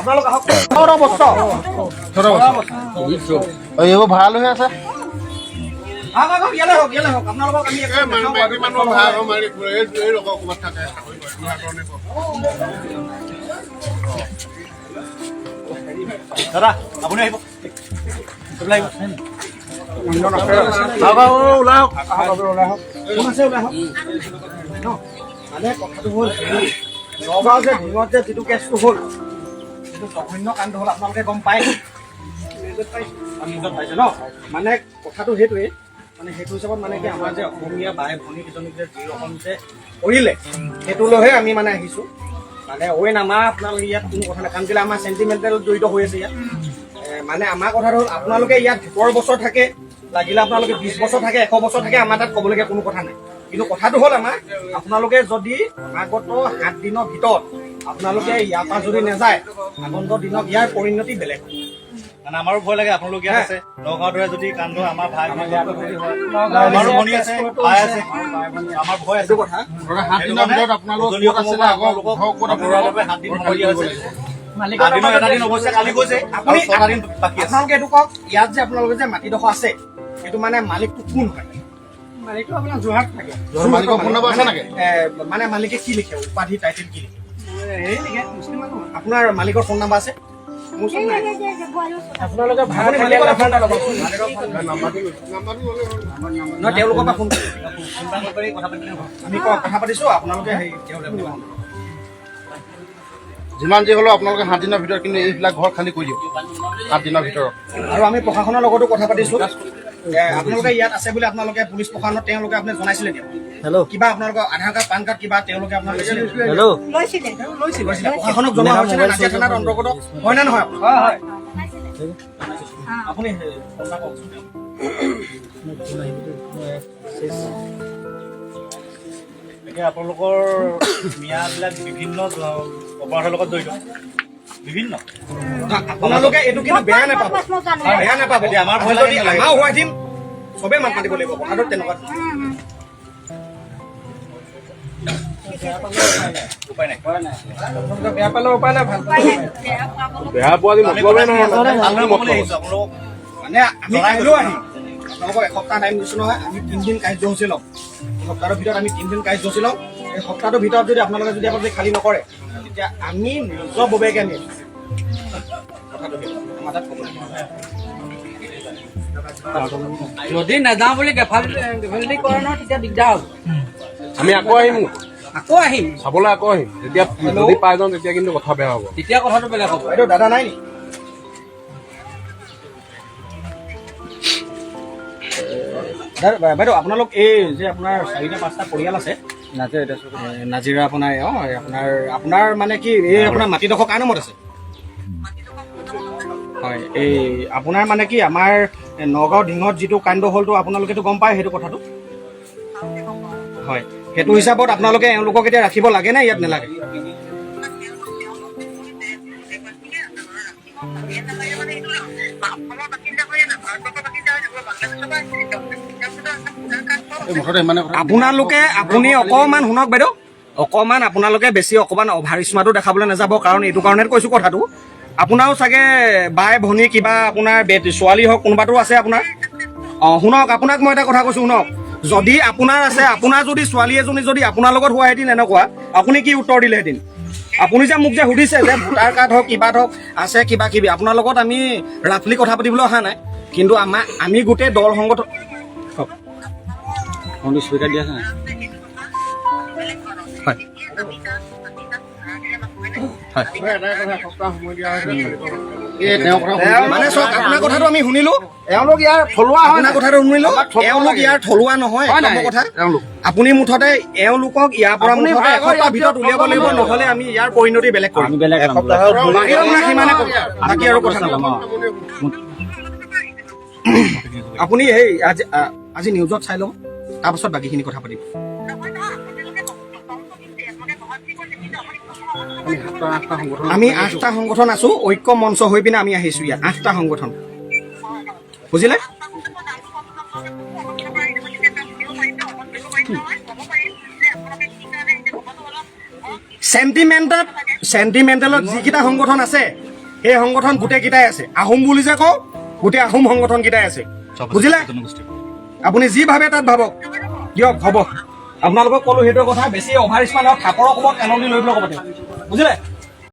আপোনালোক আহক। এইবোৰ ভাল হৈ আছে। আপোনালোকক আমি দাদা আপুনি আহিব মানে কথাটো হ'ল নগাঁও যে ঢিঙত যে যিটো কেছটো হ'ল সেইটো জঘন্য কাণ্ড হ'ল আপোনালোকে গম পায় নিউজত পাইছে ন। মানে কথাটো সেইটোৱে মানে সেইটো হিচাপত মানে কি আমাৰ যে অসমীয়া বাই ভনী কেইজনীক যে যি ৰকম যে কৰিলে সেইটো লৈহে আমি মানে আহিছোঁ। মানে অইন আমাৰ আপোনালোকে ইয়াত কোনো কথা নাই কাৰণ কেলৈ আমাৰ চেণ্টিমেণ্টেল জড়িত হৈ আছে ইয়াত। মানে আমাৰ কথাটো হ'ল আপোনালোকে ইয়াত ১০ বছৰ থাকে লাগিলে আপোনালোকে ২০ বছৰ থাকে ১০০ বছৰ থাকে আমাৰ তাত ক'বলগীয়া কোনো কথা নাই। কিন্তু কথাটো হ'ল আমাৰ আপোনালোকে যদি আগত ৭ দিনৰ ভিতৰত আপোনালোকে ইয়াৰ পৰা যদি নাযায় আগন্তুক দিনত ইয়াৰ পৰিণতি বেলেগ হয়। মানে আমাৰো ভয় লাগে আপোনালোক ইয়াত আছে নগাঁৱৰ দৰে যদি কাণ্ড আমাৰ ভাই আমাৰো ভনী আছে ভাই আছে আমাৰ ভয় আছে কথা ৭ দিনৰ ভিতৰত আপোনালোক আপোনালোকে এইটো কওক ইয়াত যে আপোনালোকে যে মাটিডোখৰ আছে এইটো মানে মালিকটো কোন হয়? মালিকটো আপোনাৰ যোৰহাট থাকে। মানে মালিকে কি লিখে উপাধি টাইটেল কি লিখে? আপোনাৰ মালিকৰ ফোন নাম্বাৰ আছে? আপোনালোকে তেওঁলোকৰ পৰা ফোন কৰি আমি কথা পাতিছো আপোনালোকে যিমান যি হ'লেও আপোনালোকে 7 দিনৰ ভিতৰত কিন্তু এইবিলাক ঘৰ খালী কৰি দিয়ক 7 দিনৰ ভিতৰত। আৰু আমি প্ৰশাসনৰ লগতো কথা পাতিছো আপোনালোকে ইয়াত আছে বুলি আপোনালোকে পুলিচ প্ৰশাসনত তেওঁলোকে আপুনি জনাইছিলে দিয়ক। হেল্ল' কিবা আপোনালোকৰ আধাৰ কাৰ্ড পান কাৰ্ড কিবা তেওঁলোকে আপোনাক লৈছিলে প্ৰশাসনক জনোৱা হৈছে নে নাজিৰা থানাৰ অন্তৰ্গত হয় নে নহয়? হয় আপুনি এতিয়া আপোনালোকৰ মিয়াবিলাক বিভিন্ন অপৰাধৰ লগত জড়িত বিভিন্ন আপোনালোকে এইটো কিন্তু বেয়া নাপাব এতিয়া আমাৰ ভয় যদি আমাৰ হোৱা দিন চবেই মাত মাতিব লাগিব কথাটো তেনেকুৱা উপায় নাই বেয়া পালে উপায় নাই ভাল বেয়া পোৱা মানে আমি আহিলেও আহিম আপোনালোকক এসপ্তাহ টাইম দিছোঁ নহয়। আমি 3 দিন কাৰ্যসূচী ল'ম সপ্তাহৰ ভিতৰত আমি 3 দিন কাৰ্যসূচী ল'ম। এই সপ্তাহটোৰ ভিতৰত যদি আপোনালোকে যদি আপোনালোকে খালী নকৰে তেতিয়া আমি নিজৰ ববেকে আনিম কথাটো আমাৰ তাত ক'ব যদি নাযাওঁ বুলি গেফালি কৰে নহয় তেতিয়া দিগদাৰ হ'ব। আমি আকৌ আহিম চাবলৈ আকৌ আহিম যেতিয়া যদি পাই যাওঁ তেতিয়া কিন্তু কথা বেয়া হ'ব। তেতিয়া কথাটো বেলেগ হ'ব। এইটো দাদা নাই নি? বাইদেউ আপোনালোক এই যে আপোনাৰ 4-5টা পৰিয়াল আছে নাজিৰা আপোনাৰ আপোনাৰ মানে কি এই আপোনাৰ মাটিডোখৰ কাৰ নামত আছে? হয় এই আপোনাৰ মানে কি আমাৰ নগাঁও ঢিঙত যিটো কাণ্ড হ'লতো আপোনালোকেতো গম পায় সেইটো কথাটো হয়। সেইটো হিচাপত আপোনালোকে এওঁলোকক এতিয়া ৰাখিব লাগে নে ইয়াত নালাগে? আপুনি অকণমান শুনক বাইদেউ অকণমান আপোনালোকে বেছি অকণমান অভাৰ স্মাৰ্টো দেখাবলৈ নাযাব কাৰণ এইটো কাৰণে কৈছোঁ কথাটো আপোনাৰো চাগে বাই ভনী কিবা আপোনাৰ ছোৱালী হওক কোনোবাটো আছে আপোনাৰ শুনক আপোনাক মই এটা কথা কৈছোঁ শুনক যদি আপোনাৰ আছে আপোনাৰ যদি ছোৱালী এজনী যদি আপোনাৰ লগত হোৱাহেঁতেন এনেকুৱা আপুনি কি উত্তৰ দিলেহেঁতেন? আপুনি যে মোক যে সুধিছে যে ভোটাৰ কাৰ্ড হওক কিবা হওক আছে কিবা কিবি আপোনাৰ লগত আমি ৰাফলি কথা পাতিবলৈ অহা নাই কিন্তু আমি গোটেই দল সংগঠন স্পীকাৰ দিয়া আছে মানে চাওক আপোনাৰ কথাটো আমি শুনিলো এওঁলোক ইয়াৰ থলুৱা হয় না কথাটো শুনিলো এওঁলোক ইয়াৰ থলুৱা নহয় কথা আপুনি মুঠতে এওঁলোকক ইয়াৰ পৰা মুঠতে এসপ্তাহৰ ভিতৰত উলিয়াব লাগিব নহ'লে আমি ইয়াৰ পৰিণতি বেলেগ কৰিম বাকী আৰু কথা আপুনি এই আজি নিউজত চাই লওঁ তাৰপাছত বাকীখিনি কথা পাতিম। আমি 8টা সংগঠন আছো ঐক্য মঞ্চ হৈ পিনে আমি আহিছো ইয়াত 8টা সংগঠন বুজিলে। চেণ্টিমেণ্টেলত যিকেইটা সংগঠন আছে সেই সংগঠন গোটেইকেইটাই আছে। আহোম বুলি যে কওঁ, গোটেই আহোম সংগঠনকেইটাই আছে, বুজিলে? আপুনি যি ভাবে তাত ভাবক, দিয়ক হ'ব। আপোনালোকক ক'লো সেইটো কথা, বেছি অভাৰ স্মাৰ্ট আৰু থাপৰৰ ক'ব কাণৰ দি লৈ পেলাই ক'ব, বুজিলে?